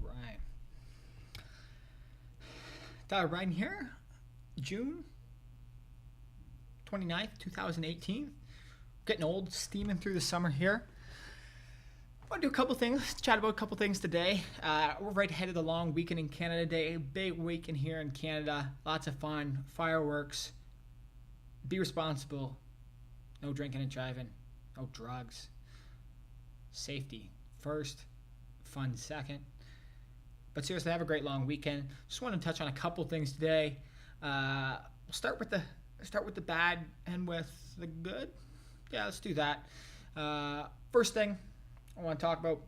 Right. Bryden here, June 29th, 2018. Getting old, steaming through the summer here. I want to do a couple things, chat about a couple things today. We're right ahead of the long weekend in Canada Day. Big weekend here in Canada. Lots of fun, fireworks. Be responsible. No drinking and driving. No drugs. Safety first. Fun second. But seriously, have a great long weekend. Just want to touch on a couple things today. We'll start with the bad and with the good. Yeah, let's do that. First thing I want to talk about.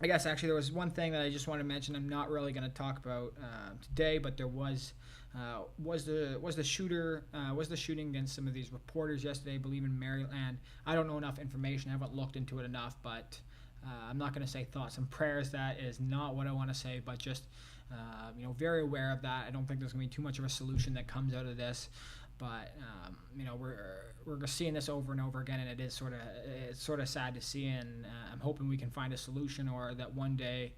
I guess actually there was one thing that I just want to mention. I'm not really going to talk about today, but there was the shooting against some of these reporters yesterday. I believe in Maryland. I don't know enough information. I haven't looked into it enough, but I'm not going to say thoughts and prayers. That is not what I want to say, but just very aware of that. I don't think there's going to be too much of a solution that comes out of this, but we're seeing this over and over again, and it's sort of sad to see. And I'm hoping we can find a solution, or that one day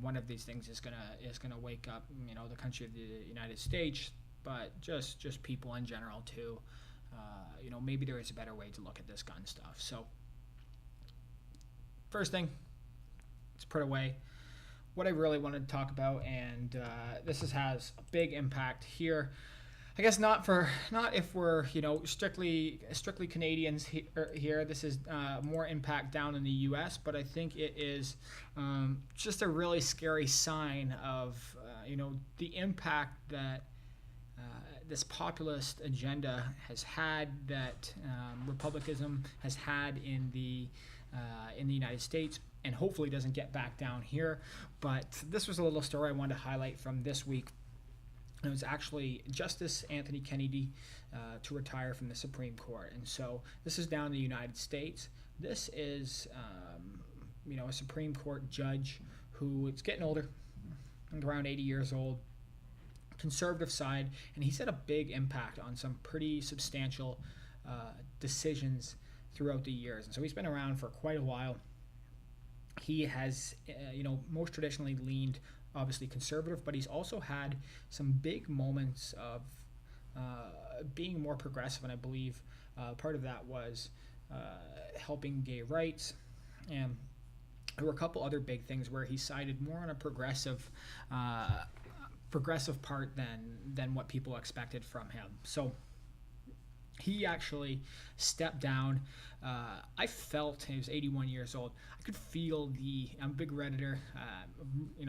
one of these things is gonna wake up. The country of the United States, but just people in general too. Maybe there is a better way to look at this gun stuff. So. First thing, let's put away what I really wanted to talk about, and this has a big impact here. I guess not if we're strictly Canadians here. This is more impact down in the U.S., but I think it is just a really scary sign of the impact that this populist agenda has had, that republicanism has had in the United States, and hopefully doesn't get back down here. But this was a little story I wanted to highlight from this week. It was actually Justice Anthony Kennedy to retire from the Supreme Court, and so this is down in the United States. This is a Supreme Court judge who is getting older, around 80 years old, conservative side, and he's had a big impact on some pretty substantial decisions throughout the years. And so he's been around for quite a while. He has, most traditionally leaned obviously conservative, but he's also had some big moments of being more progressive. And I believe part of that was helping gay rights. And there were a couple other big things where he sided more on a progressive part than what people expected from him. So he actually stepped down. I felt he was 81 years old. I could feel I'm a big Redditor.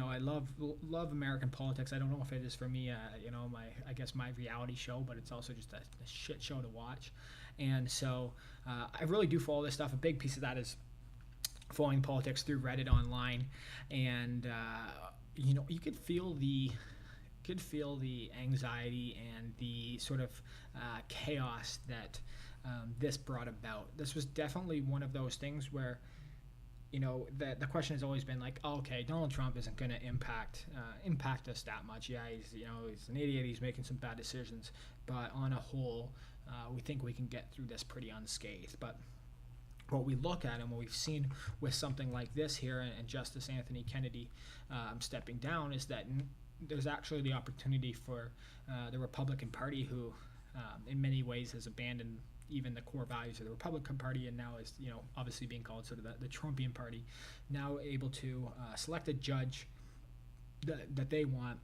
I love American politics. I don't know if it is for me, my reality show, but it's also just a shit show to watch. And so I really do follow this stuff. A big piece of that is following politics through Reddit online, and you could feel the anxiety and the sort of chaos that this brought about. This was definitely one of those things where, the question has always been like, oh, okay, Donald Trump isn't going to impact us that much. Yeah, he's an idiot. He's making some bad decisions, but on a whole, we think we can get through this pretty unscathed. But what we look at and what we've seen with something like this here, and Justice Anthony Kennedy stepping down, is that there's actually the opportunity for the Republican Party, who in many ways has abandoned even the core values of the Republican Party, and now is obviously being called sort of the Trumpian Party, now able to select a judge that they want,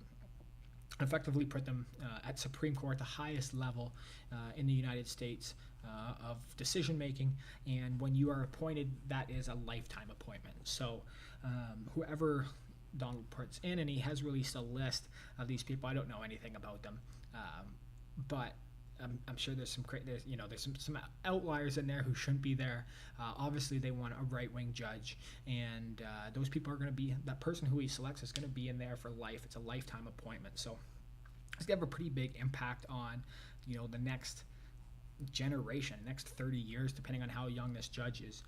effectively put them at Supreme Court, the highest level in the United States of decision making. And when you are appointed, that is a lifetime appointment. So whoever Donald puts in, and he has released a list of these people. I don't know anything about them, but I'm sure there's some outliers in there who shouldn't be there. Obviously, they want a right-wing judge, and those people are going to be, that person who he selects is going to be in there for life. It's a lifetime appointment, so it's going to have a pretty big impact on the next generation, next 30 years, depending on how young this judge is,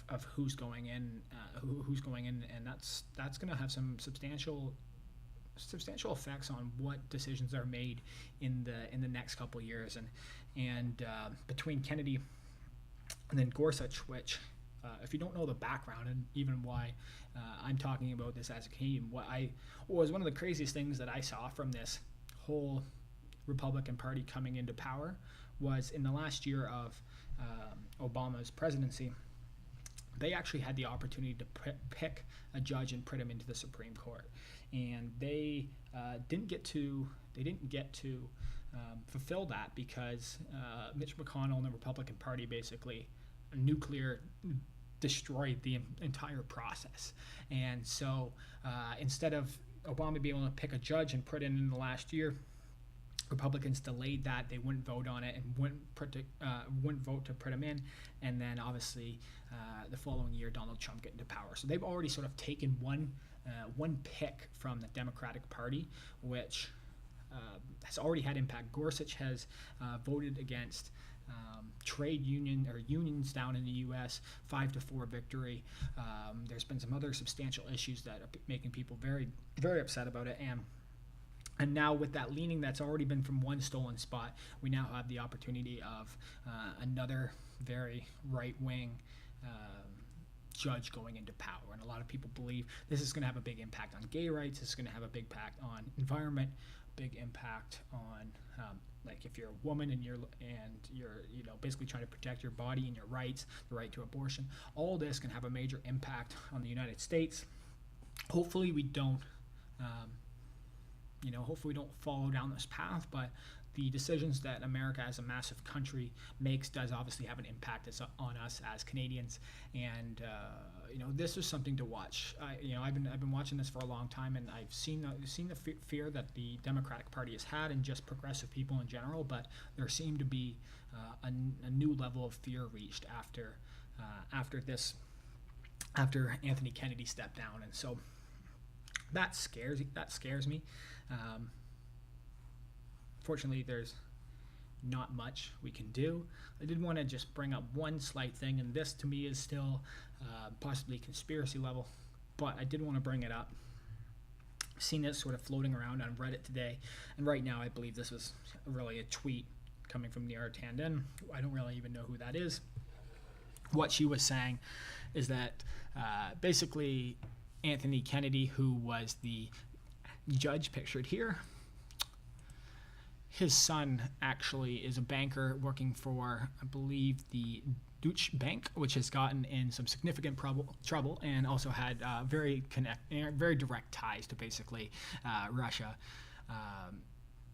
of who's going in, and that's going to have some substantial effects on what decisions are made in the next couple of years. And between Kennedy and then Gorsuch, which if you don't know the background and even why I'm talking about this as a Canadian, what was one of the craziest things that I saw from this whole Republican Party coming into power was in the last year of Obama's presidency, they actually had the opportunity to pick a judge and put him into the Supreme Court, and they didn't get to fulfill that because Mitch McConnell and the Republican Party basically nuclear destroyed the entire process. And so instead of Obama being able to pick a judge and put in the last year, Republicans delayed that. They wouldn't vote on it and wouldn't vote to put him in. And then obviously the following year, Donald Trump get into power. So they've already sort of taken one pick from the Democratic Party, which has already had impact. Gorsuch has voted against trade unions down in the U.S. 5-4 victory. There's been some other substantial issues that are making people very, very upset about it. And now with that leaning that's already been from one stolen spot, we now have the opportunity of another very right-wing judge going into power. And a lot of people believe this is going to have a big impact on gay rights. This is going to have a big impact on environment, big impact on like if you're a woman and you're basically trying to protect your body and your rights, the right to abortion. All this can have a major impact on the United States. Hopefully we don't. Hopefully we don't follow down this path, but the decisions that America as a massive country makes does obviously have an impact on us as Canadians, and this is something to watch. I've been watching this for a long time, and I've seen the fear that the Democratic Party has had and just progressive people in general, but there seemed to be a new level of fear reached after Anthony Kennedy stepped down, and so that scares me. Fortunately, there's not much we can do. I did want to just bring up one slight thing, and this to me is still possibly conspiracy level, but I did want to bring it up. I've seen this sort of floating around on Reddit today, and right now I believe this was really a tweet coming from Neera Tanden. I don't really even know who that is. What she was saying is that basically Anthony Kennedy, who was the judge pictured here, his son actually is a banker working for, I believe, the Deutsche Bank, which has gotten in some significant trouble and also had very direct ties to basically Russia.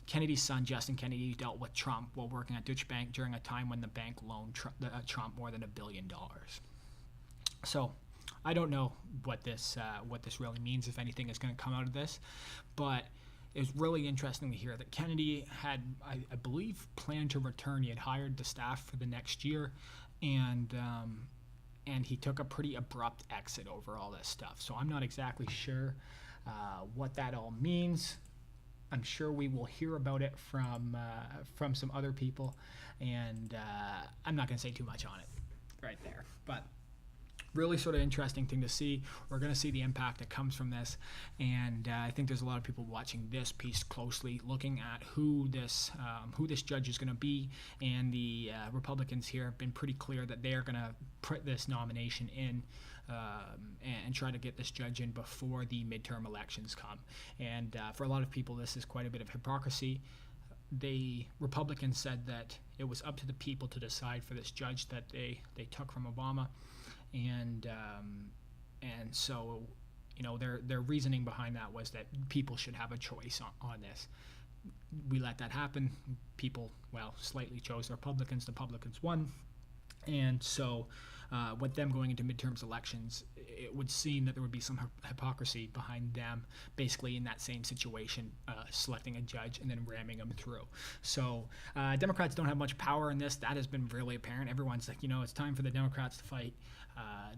Kennedy's son, Justin Kennedy, dealt with Trump while working at Deutsche Bank during a time when the bank loaned Trump more than $1 billion. So I don't know what this really means, if anything is going to come out of this, but it was really interesting to hear that Kennedy had, I believe, planned to return. He had hired the staff for the next year, and he took a pretty abrupt exit over all this stuff. So I'm not exactly sure what that all means. I'm sure we will hear about it from some other people, and I'm not going to say too much on it right there, but really sort of interesting thing to see. We're going to see the impact that comes from this, and I think there's a lot of people watching this piece closely, looking at who this judge is going to be, and the Republicans here have been pretty clear that they are going to put this nomination in and try to get this judge in before the midterm elections come. And for a lot of people, this is quite a bit of hypocrisy. The Republicans said that it was up to the people to decide for this judge that they took from Obama. And so, their reasoning behind that was that people should have a choice on this. We let that happen. People, slightly chose the Republicans. The Republicans won. And so with them going into midterms elections, it would seem that there would be some hypocrisy behind them basically in that same situation, selecting a judge and then ramming them through. So Democrats don't have much power in this. That has been really apparent. Everyone's like, it's time for the Democrats to fight.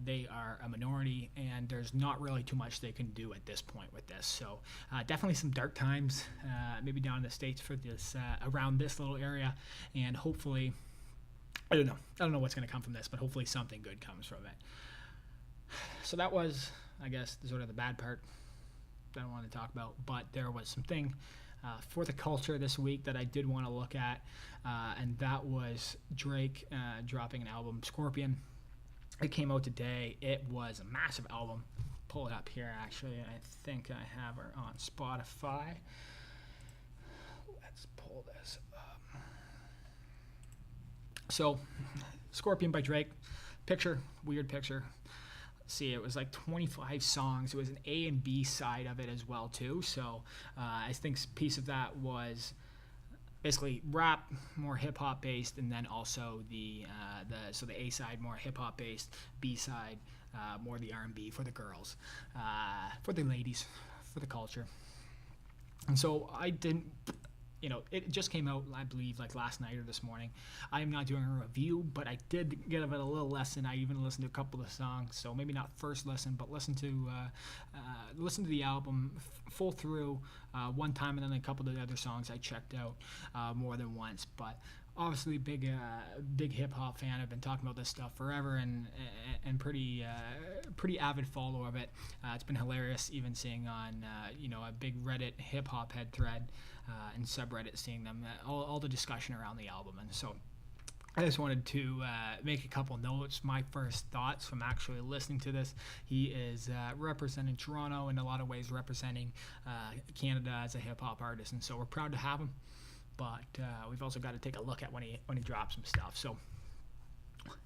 They are a minority, and there's not really too much they can do at this point with this. So definitely some dark times, maybe down in the States for this, around this little area, and hopefully, I don't know what's going to come from this, but hopefully something good comes from it. So that was, I guess, sort of the bad part that I wanted to talk about, but there was something for the culture this week that I did want to look at, and that was Drake dropping an album, Scorpion. It came out today. It was a massive album. Pull it up here, actually. I think I have her on Spotify. Let's pull this up. So, Scorpion by Drake. Picture, weird picture. Let's see, it was like 25 songs. It was an A and B side of it as well, too. So, I think a piece of that was basically rap, more hip hop based, and then also the A side more hip hop based, B side more the R&B for the girls, for the ladies, for the culture. And so I didn't, it just came out, I believe, like last night or this morning. I am not doing a review, but I did give it a little lesson. I even listened to a couple of songs, so maybe not first listen, but listen to the album full through one time, and then a couple of the other songs I checked out more than once. But obviously, big hip hop fan. I've been talking about this stuff forever, and pretty avid follower of it. It's been hilarious, even seeing on a big Reddit hip hop head thread and subreddit, seeing them all the discussion around the album. And so I just wanted to make a couple notes. My first thoughts from actually listening to this: he is representing Toronto, in a lot of ways representing Canada as a hip hop artist, and so we're proud to have him. But we've also got to take a look at when he drops some stuff. So,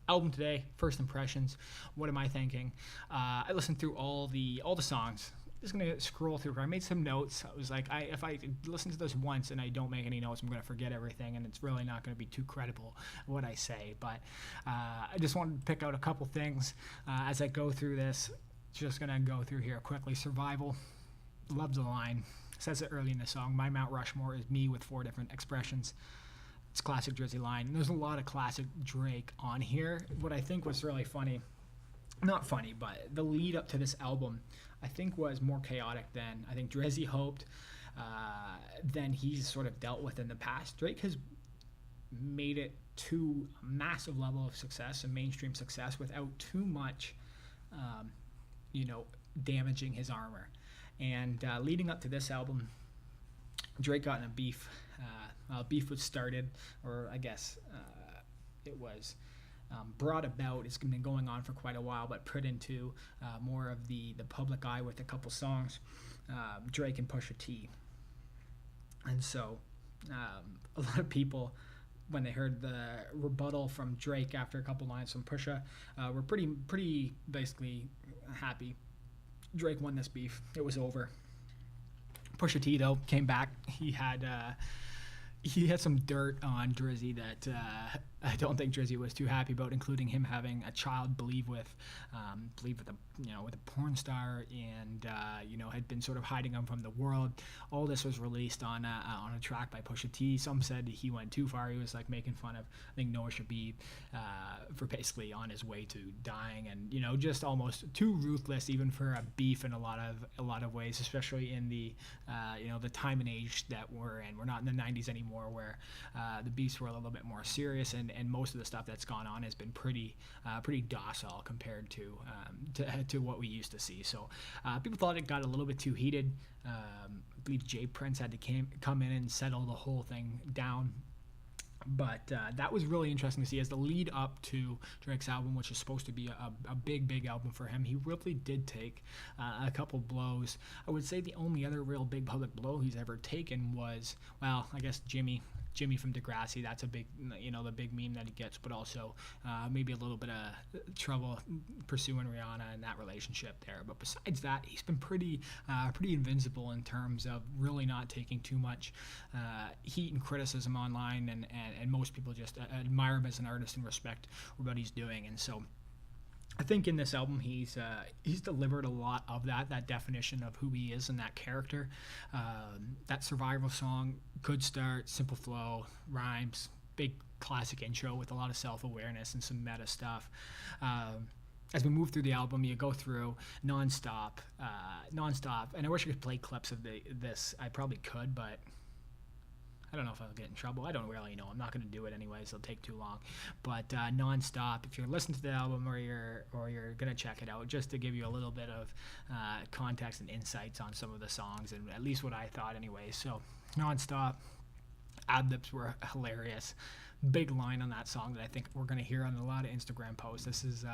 album today, first impressions. What am I thinking? I listened through all the songs. Just gonna scroll through. I made some notes. I was like, if I listen to this once and I don't make any notes, I'm gonna forget everything, and it's really not gonna be too credible what I say. But I just wanted to pick out a couple things as I go through this. Just gonna go through here quickly. Survival. Love the line. Says it early in the song. My Mount Rushmore is me with 4 different expressions. It's classic Drizzy line. And there's a lot of classic Drake on here. What I think was really funny, not funny, but the lead up to this album, I think was more chaotic than I think Drizzy hoped, than he's sort of dealt with in the past. Drake has made it to a massive level of success and mainstream success without too much, damaging his armor. And leading up to this album, Drake got in a beef. Beef was started, or I guess it was brought about. It's been going on for quite a while, but put into more of the public eye with a couple songs, Drake and Pusha T. And so a lot of people, when they heard the rebuttal from Drake after a couple lines from Pusha, were pretty basically happy. Drake won this beef. It was over. Pusha T, though, came back. He had some dirt on Drizzy that I don't think Drizzy was too happy about, including him having a child, believe with a porn star, and had been sort of hiding him from the world. All this was released on a track by Pusha T. Some said he went too far. He was like making fun of, I think, Noah Shabib for basically on his way to dying, and just almost too ruthless, even for a beef in a lot of ways, especially in the the time and age that we're in. We're not in the 90s anymore, where the beefs were a little bit more serious, and most of the stuff that's gone on has been pretty docile compared to what we used to see. So people thought it got a little bit too heated. I believe Jay Prince had to come in and settle the whole thing down. But that was really interesting to see as the lead up to Drake's album, which is supposed to be a big album for him. He really did take a couple blows. I would say the only other real big public blow he's ever taken was, well, I guess Jimmy from Degrassi. That's a big, the big meme that he gets, but also maybe a little bit of trouble pursuing Rihanna and that relationship there. But besides that, he's been pretty invincible in terms of really not taking too much heat and criticism online, and most people just admire him as an artist and respect what he's doing. And so I think in this album he's delivered a lot of that definition of who he is and that character. That survival song, good start, simple flow, rhymes, big classic intro with a lot of self-awareness and some meta stuff. As we move through the album, you go through Nonstop, and I wish I could play clips of this. I probably could, but I don't know if I'll get in trouble. I don't really know. I'm not going to do it anyways. It'll take too long. But Nonstop, if you're listening to the album or you're going to check it out, just to give you a little bit of context and insights on some of the songs, and at least what I thought anyway. So Nonstop, ad-libs were hilarious. Big line on that song that I think we're going to hear on a lot of Instagram posts. This is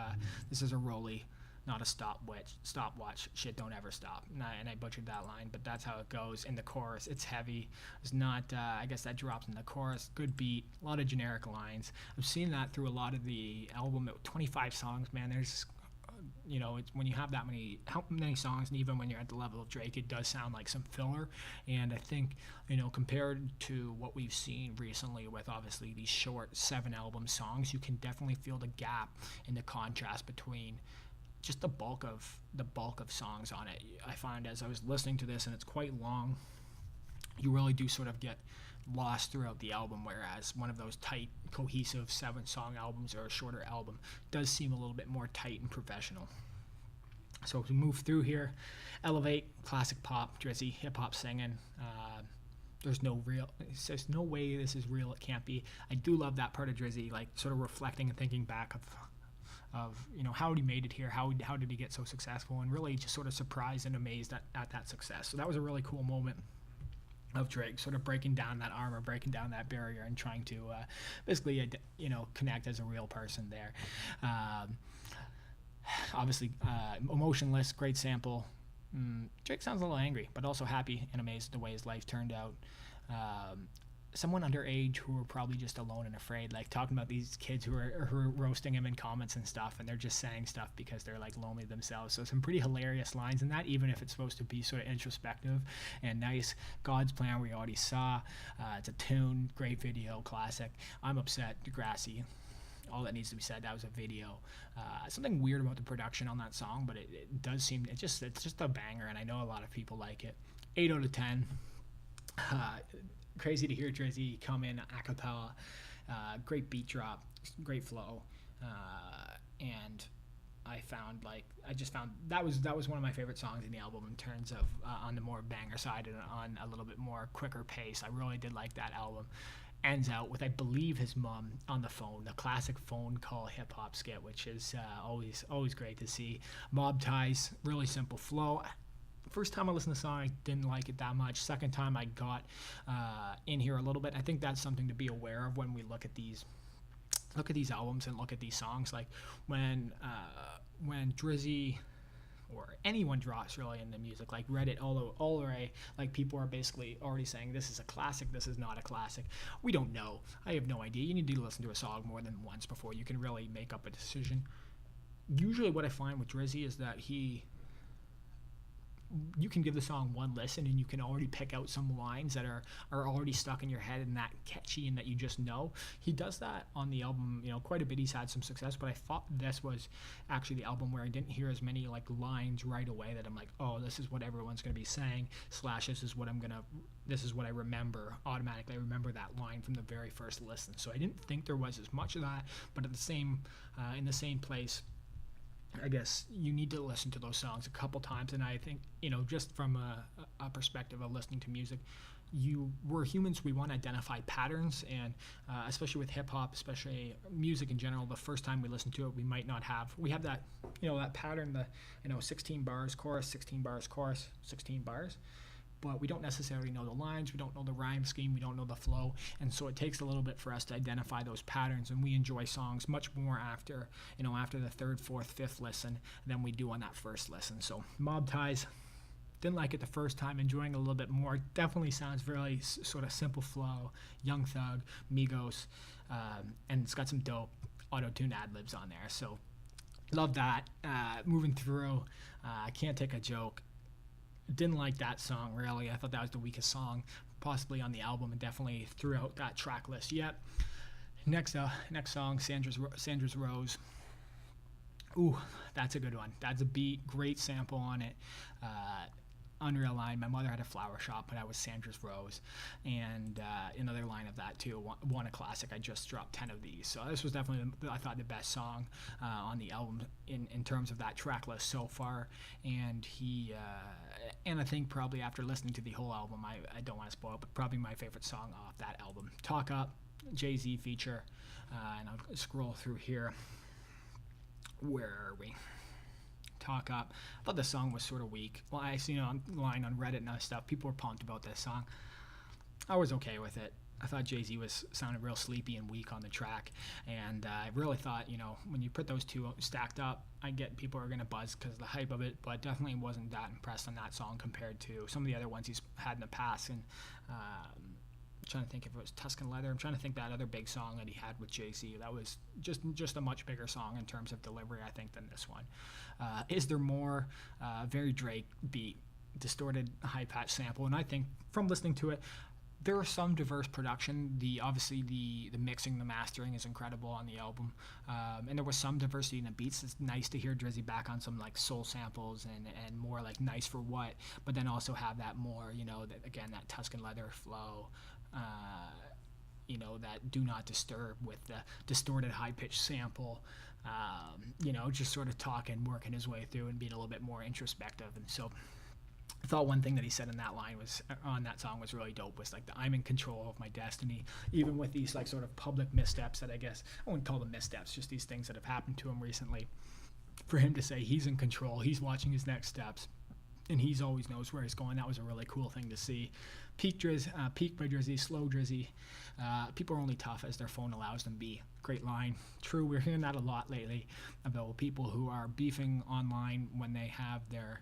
a rolly, not a stopwatch. Shit don't ever stop. And I butchered that line, but that's how it goes. In the chorus, it's heavy. It's not. I guess that drops in the chorus. Good beat. A lot of generic lines. I've seen that through a lot of the album. 25 songs, man. There's, it's when you have that many, how many songs, and even when you're at the level of Drake, it does sound like some filler. And I think, compared to what we've seen recently with obviously these short 7-album songs, you can definitely feel the gap in the contrast between just the bulk of songs on it. I find as I was listening to this, and it's quite long, you really do sort of get lost throughout the album, whereas one of those tight, cohesive 7-song albums or a shorter album does seem a little bit more tight and professional. So as we move through here, Elevate, classic pop, Drizzy, hip-hop singing. There's no way this is real, it can't be. I do love that part of Drizzy, like sort of reflecting and thinking back of how he made it here, how did he get so successful, and really just sort of surprised and amazed at that success. So that was a really cool moment of Drake sort of breaking down that armor, breaking down that barrier, and trying to basically connect as a real person there. Obviously, Emotionless, great sample. Drake sounds a little angry, but also happy and amazed at the way his life turned out. Someone underage who were probably just alone and afraid, like talking about these kids who are roasting him in comments and stuff, and they're just saying stuff because they're like lonely themselves. So some pretty hilarious lines in that, even if it's supposed to be sort of introspective and nice. God's Plan, we already saw. It's a tune, great video, classic. I'm Upset, Degrassi. All that needs to be said, that was a video. Something weird about the production on that song, but it does seem, it's just a banger, and I know a lot of people like it. 8 out of 10. Crazy to hear Drizzy come in a cappella. Great beat drop, great flow, and I just found that was one of my favorite songs in the album in terms of on the more banger side and on a little bit more quicker pace. I really did like that album. Ends out with, I believe, his mom on the phone, the classic phone call hip hop skit, which is always great to see. Mob Ties, really simple flow. First time I listened to the song, I didn't like it that much. Second time I got in here a little bit. I think that's something to be aware of when we look at these albums and look at these songs. Like when Drizzy or anyone drops really in the music, like Reddit, all array, like people are basically already saying this is a classic, this is not a classic. We don't know. I have no idea. You need to listen to a song more than once before you can really make up a decision. Usually what I find with Drizzy is that you can give the song one listen and you can already pick out some lines that are already stuck in your head and that catchy and that you just know. He does that on the album, quite a bit. He's had some success, but I thought this was actually the album where I didn't hear as many like lines right away that I'm like, oh, this is what everyone's going to be saying, / this is what I remember automatically. I remember that line from the very first listen. So I didn't think there was as much of that, but at the same in the same place, I guess you need to listen to those songs a couple times, and I think, just from a perspective of listening to music, we're humans, we want to identify patterns, and especially with hip-hop, especially music in general, the first time we listen to it, we have that, that pattern, 16 bars, chorus, 16 bars, chorus, 16 bars, but we don't necessarily know the lines, we don't know the rhyme scheme, we don't know the flow, and so it takes a little bit for us to identify those patterns, and we enjoy songs much more after the third, fourth, fifth listen than we do on that first listen. So Mob Ties, didn't like it the first time, enjoying it a little bit more. Definitely sounds really sort of simple flow, Young Thug, Migos, and it's got some dope auto-tune ad-libs on there, so love that. Moving through, Can't Take a Joke. Didn't like that song, really. I thought that was the weakest song possibly on the album, and definitely throughout that track list yet. Next song, Sandra's Rose. Ooh, that's a good one. That's a beat, great sample on it. Unreal line, my mother had a flower shop, but I was Sandra's Rose. And another line of that too, won a classic. I just dropped 10 of these. So this was definitely, I thought, the best song on the album in terms of that track list so far. And and I think probably after listening to the whole album, I don't want to spoil it, but probably my favorite song off that album. Talk Up, Jay-Z feature. And I'll scroll through here. Where are we? Talk Up. I thought the song was sort of weak. I seen it online on Reddit and other stuff. People were pumped about this song. I was okay with it. I thought Jay-Z was sounded real sleepy and weak on the track, and I really thought, when you put those two stacked up, I get people are gonna buzz because of the hype of it, but definitely wasn't that impressed on that song compared to some of the other ones he's had in the past. And I'm trying to think if it was Tuscan Leather. I'm trying to think that other big song that he had with Jay-Z. That was just a much bigger song in terms of delivery, I think, than this one. Is There More? Very Drake beat, distorted high patch sample, and I think from listening to it, there was some diverse production. Obviously the mixing, the mastering is incredible on the album, and there was some diversity in the beats. It's nice to hear Drizzy back on some like soul samples and more like Nice for What, but then also have that more, that Tuscan Leather flow, that Do Not Disturb with the distorted high pitched sample. Just sort of talking, working his way through and being a little bit more introspective. And so I thought one thing that he said in that line was on that song was really dope, was like I'm in control of my destiny, even with these like sort of public missteps that I guess I wouldn't call them missteps, just these things that have happened to him recently. For him to say he's in control, he's watching his next steps, and he's always knows where he's going. That was a really cool thing to see. Peak by Drizzy, slow Drizzy. People are only tough as their phone allows them to be. Great line. True, we're hearing that a lot lately about people who are beefing online when they have their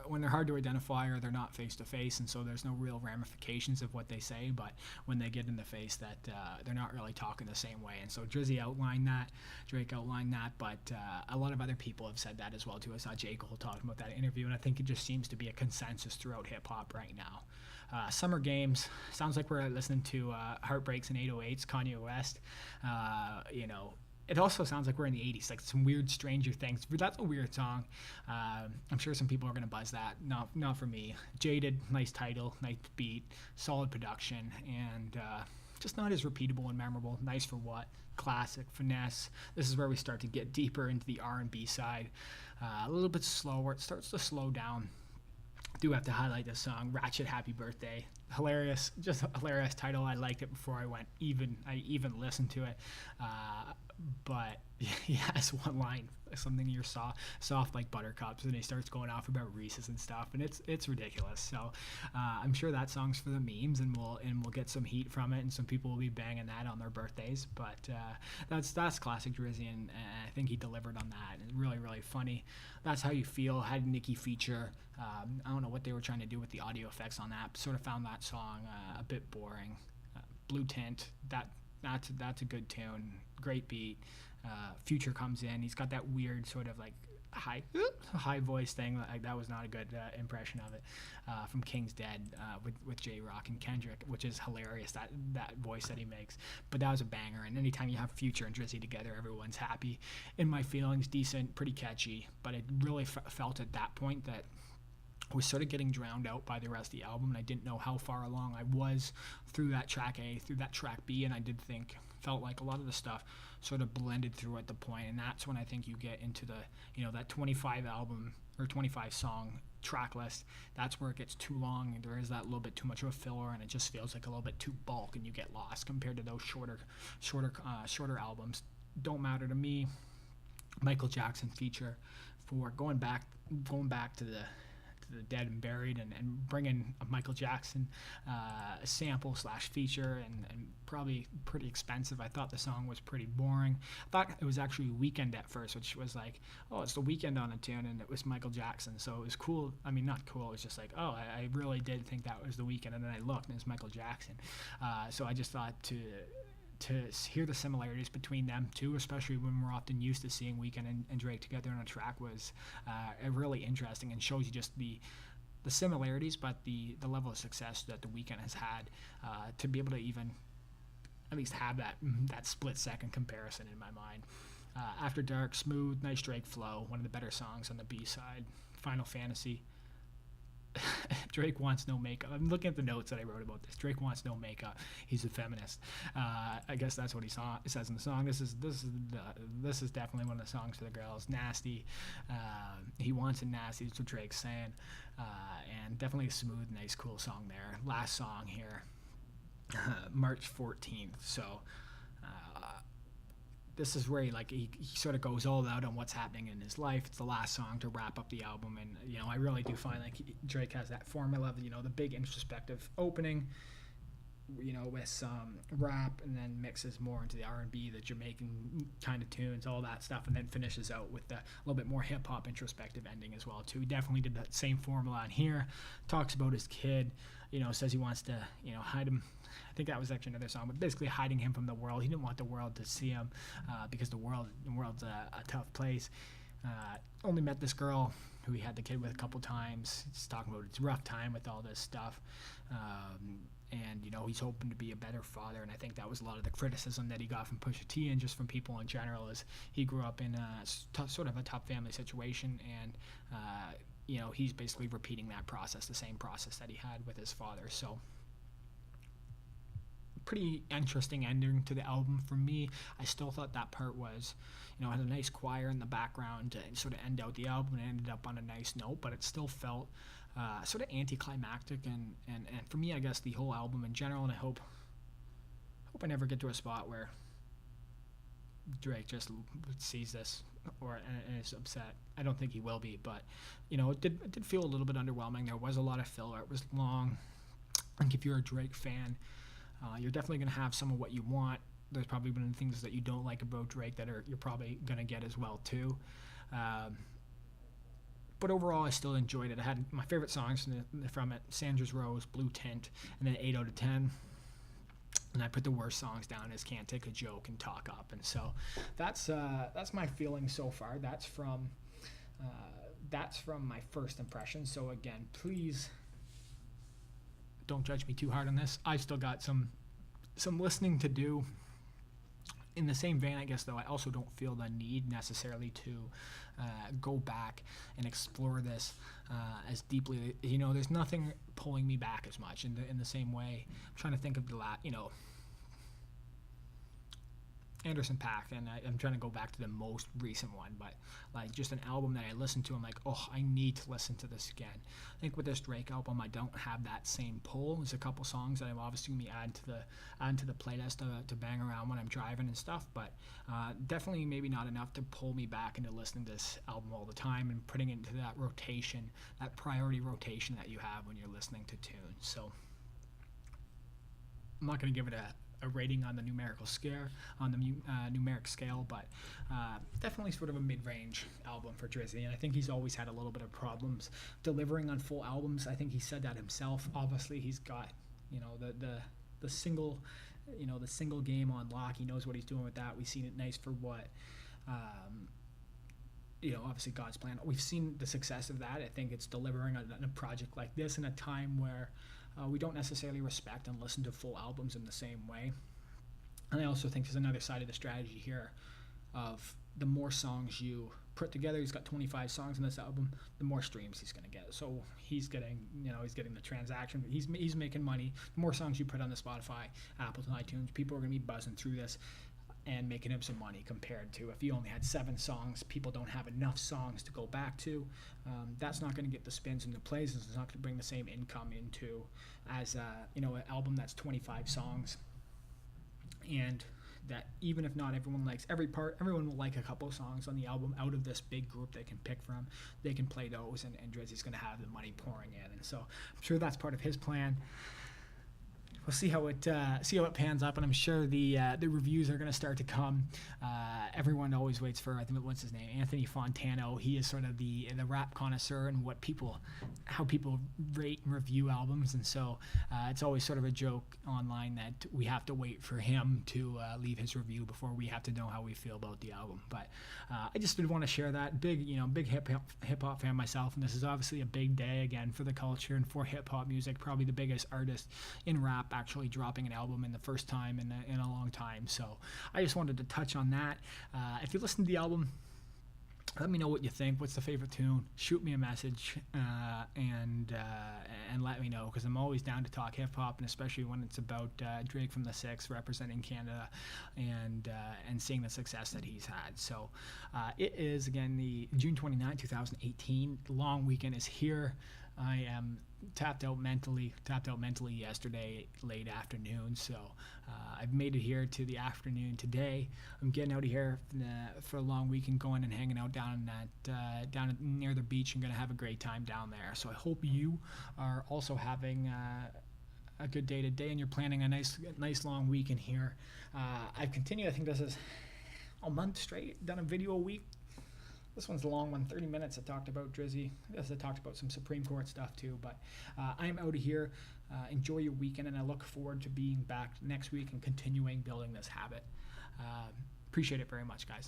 when they're hard to identify or they're not face to face, and so there's no real ramifications of what they say, but when they get in the face that they're not really talking the same way. And so Drizzy outlined that, Drake outlined that, but a lot of other people have said that as well too. I saw J. Cole talking about that interview, and I think it just seems to be a consensus throughout hip-hop right now. Summer Games, sounds like we're listening to Heartbreaks and 808s, Kanye West. It also sounds like we're in the 80s, like some weird Stranger Things. That's a weird song. I'm sure some people are going to buzz that. Not for me. Jaded, nice title, nice beat, solid production, and just not as repeatable and memorable. Nice for What? Classic. Finesse. This is where we start to get deeper into the R&B side. A little bit slower. It starts to slow down. Do have to highlight this song, Ratchet, Happy Birthday. Hilarious, just a hilarious title. I liked it before I even listened to it. But he has one line, something you're soft like buttercups, and he starts going off about Reese's and stuff, and it's ridiculous. So I'm sure that song's for the memes, and we'll get some heat from it, and some people will be banging that on their birthdays. But that's classic Drizzy, and I think he delivered on that. And really, really funny. That's How You Feel had Nicki feature. I don't know what they were trying to do with the audio effects on that. Sort of found that song a bit boring. Blue Tint, that's a good tune, great beat. Future comes in, he's got that weird sort of like high voice thing. Like that was not a good impression of it. From King's Dead with J-Rock and Kendrick, which is hilarious, that voice that he makes. But that was a banger, and anytime you have Future and Drizzy together, everyone's happy. In My Feelings, decent, pretty catchy, but it really felt at that point that was sort of getting drowned out by the rest of the album, and I didn't know how far along I was through that track A, through that track B, and I felt like a lot of the stuff sort of blended through at the point, and that's when I think you get into the, that 25 album or 25 song track list. That's where it gets too long, and there is that little bit too much of a filler, and it just feels like a little bit too bulk, and you get lost compared to those shorter albums. Don't Matter to Me, Michael Jackson feature for going back to the Dead and Buried, and bringing a Michael Jackson sample / feature, and probably pretty expensive. I thought the song was pretty boring. I thought it was actually Weeknd at first, which was like, oh, it's the Weeknd on a tune, and it was Michael Jackson, so it was cool. I mean, not cool, it was just like, oh, I really did think that was the Weeknd, and then I looked and it's Michael Jackson. So I just thought to hear the similarities between them two, especially when we're often used to seeing Weeknd and Drake together on a track, was really interesting, and shows you just the similarities, but the level of success that the Weeknd has had to be able to even at least have that split second comparison in my mind. After Dark, smooth, nice Drake flow, one of the better songs on the B side. Final Fantasy. Drake wants no makeup. I'm looking at the notes that I wrote about this. Drake wants no makeup. He's a feminist. I guess that's what he says in the song. This is definitely one of the songs for the girls. Nasty. He wants it nasty. That's what Drake's saying. And definitely a smooth, nice, cool song there. Last song here, March 14th. So this is where he sort of goes all out on what's happening in his life. It's the last song to wrap up the album, and I really do find like Drake has that formula of the big introspective opening, with some rap, and then mixes more into the R&B, the Jamaican kind of tunes, all that stuff, and then finishes out with a little bit more hip hop introspective ending as well too. He definitely did that same formula on here. Talks about his kid, says he wants to, hide him. I think that was actually another song, but basically hiding him from the world. He didn't want the world to see him because the world's a tough place. Only met this girl who he had the kid with a couple times. He's talking about his rough time with all this stuff. And he's hoping to be a better father, and I think that was a lot of the criticism that he got from Pusha T and just from people in general, is he grew up in sort of a tough family situation, and he's basically repeating that process, the same process that he had with his father. So pretty interesting ending to the album for me. I still thought that part was, had a nice choir in the background to sort of end out the album, and ended up on a nice note, but it still felt sort of anticlimactic, and for me, I guess the whole album in general, and I hope I never get to a spot where Drake just sees this and is upset. I don't think he will be, but it did feel a little bit underwhelming. There was a lot of filler. It was long. I think if you're a Drake fan, you're definitely going to have some of what you want. There's probably been things that you don't like about Drake that you're probably going to get as well too. But overall, I still enjoyed it. I had my favorite songs from it: Sandra's Rose, Blue Tint, and then 8 out of 10. And I put the worst songs down as Can't Take a Joke and Talk Up. And so that's my feeling so far. That's from my first impression. So again, please don't judge me too hard on this. I still got some listening to do. In the same vein, I guess, though, I also don't feel the need necessarily to go back and explore this as deeply. There's nothing pulling me back as much in the same way. I'm trying to think of Anderson .Paak, and I'm trying to go back to the most recent one, but like just an album that I listened to, I'm like, oh, I need to listen to this again. I think with this Drake album, I don't have that same pull. There's a couple songs that I'm obviously going to be adding to the playlist to bang around when I'm driving and stuff, but definitely maybe not enough to pull me back into listening to this album all the time and putting it into that rotation, that priority rotation that you have when you're listening to tunes. So I'm not going to give it a rating on the numeric scale, but definitely sort of a mid-range album for Drizzy, and I think he's always had a little bit of problems delivering on full albums. I think he said that himself. Obviously, he's got the single game on lock. He knows what he's doing with that. We've seen it Nice for What. Obviously God's Plan. We've seen the success of that. I think it's delivering on a project like this in a time where we don't necessarily respect and listen to full albums in the same way. And I also think there's another side of the strategy here of the more songs you put together. He's got 25 songs in this album, the more streams he's going to get. So he's getting the transaction. He's making money. The more songs you put on the Spotify, Apple, and iTunes, people are going to be buzzing through this and making him some money, compared to if he only had 7 songs, people don't have enough songs to go back to. That's not going to get the spins and the plays. It's not going to bring the same income into as an album that's 25 songs, and that even if not everyone likes every part, everyone will like a couple of songs on the album out of this big group they can pick from. They can play those, and Drizzy's going to have the money pouring in, and so I'm sure that's part of his plan. We'll see how it pans up, and I'm sure the reviews are going to start to come. Everyone always waits for, I think, what's his name, Anthony Fontano. He is sort of the rap connoisseur and how people rate and review albums, and so it's always sort of a joke online that we have to wait for him to leave his review before we have to know how we feel about the album. But I just did want to share that. Big hip hop fan myself, and this is obviously a big day again for the culture and for hip hop music. Probably the biggest artist in rap actually dropping an album in the first time in a long time. So I just wanted to touch on that. If you listen to the album, let me know what you think. What's the favorite tune? Shoot me a message and let me know, because I'm always down to talk hip hop, and especially when it's about Drake from the Six representing Canada and seeing the success that he's had. So it is again the June 29, 2018. The long weekend is here. I am tapped out mentally yesterday late afternoon. So I've made it here to the afternoon today. I'm getting out of here for a long weekend, going and hanging out down near the beach. I'm gonna have a great time down there. So I hope you are also having a good day today, and you're planning a nice long weekend here. I've continued. I think this is a month straight, done a video a week. This one's a long one, 30 minutes. I talked about Drizzy. I talked about some Supreme Court stuff too, but I'm out of here. Enjoy your weekend, and I look forward to being back next week and continuing building this habit. Appreciate it very much, guys.